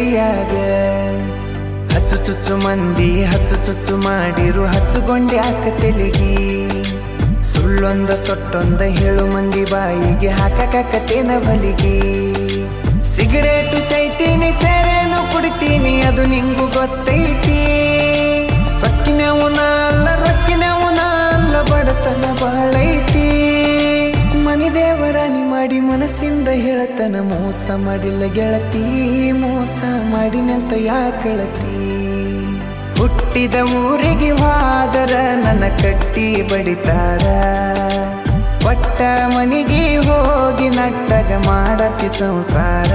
ಗೆಳತಿಯಾಗ ಹಚ್ಚು ಚುಚ್ಚು ಮಂದಿ ಹಚ್ಚು ಚುಚ್ಚು ಮಾಡಿರು ಹಚ್ಚುಗೊಂಡೆ ಹಾಕ ತೆಲಿಗಿ ಸುಳ್ಳೊಂದ ಸೊಟ್ಟೊಂದ ಹೇಳು ಮಂದಿ ಬಾಯಿಗೆ ಹಾಕಕತ್ತೇನ ಬಲಿಗಿ ಸಿಗರೇಟು ಸೈತೀನಿ ಸೇರೇನು ಕುಡಿತೀನಿ ಅದು ನಿಂಗು ಗೊತ್ತೈತಿ ಸೊಕ್ಕಿನವನ ಅಲ್ಲ ರೊಕ್ಕಿನವನ ಅಲ್ಲ ಬಡತನ ಬಾಳೈತಿ ಮನಿ ದೇವರಾಣಿ ಮಾಡಿ ಮನಸ್ಸಿಂದ ಹೇಳತನ ಮೋಸ ಮಾಡಿಲ್ಲ ಗೆಳತಿ ಮೋಸ ಮಾಡಿನಂತ ಯಾಕಳತಿ ಹುಟ್ಟಿದ ಊರಿಗೆ ಹೋದರ ನನ್ನ ಕಟ್ಟಿ ಬಡಿತಾರ ಪಟ್ಟ ಮನಿಗೆ ಹೋಗಿ ನಟ್ಟಗ ಮಾಡತಿ ಸಂಸಾರ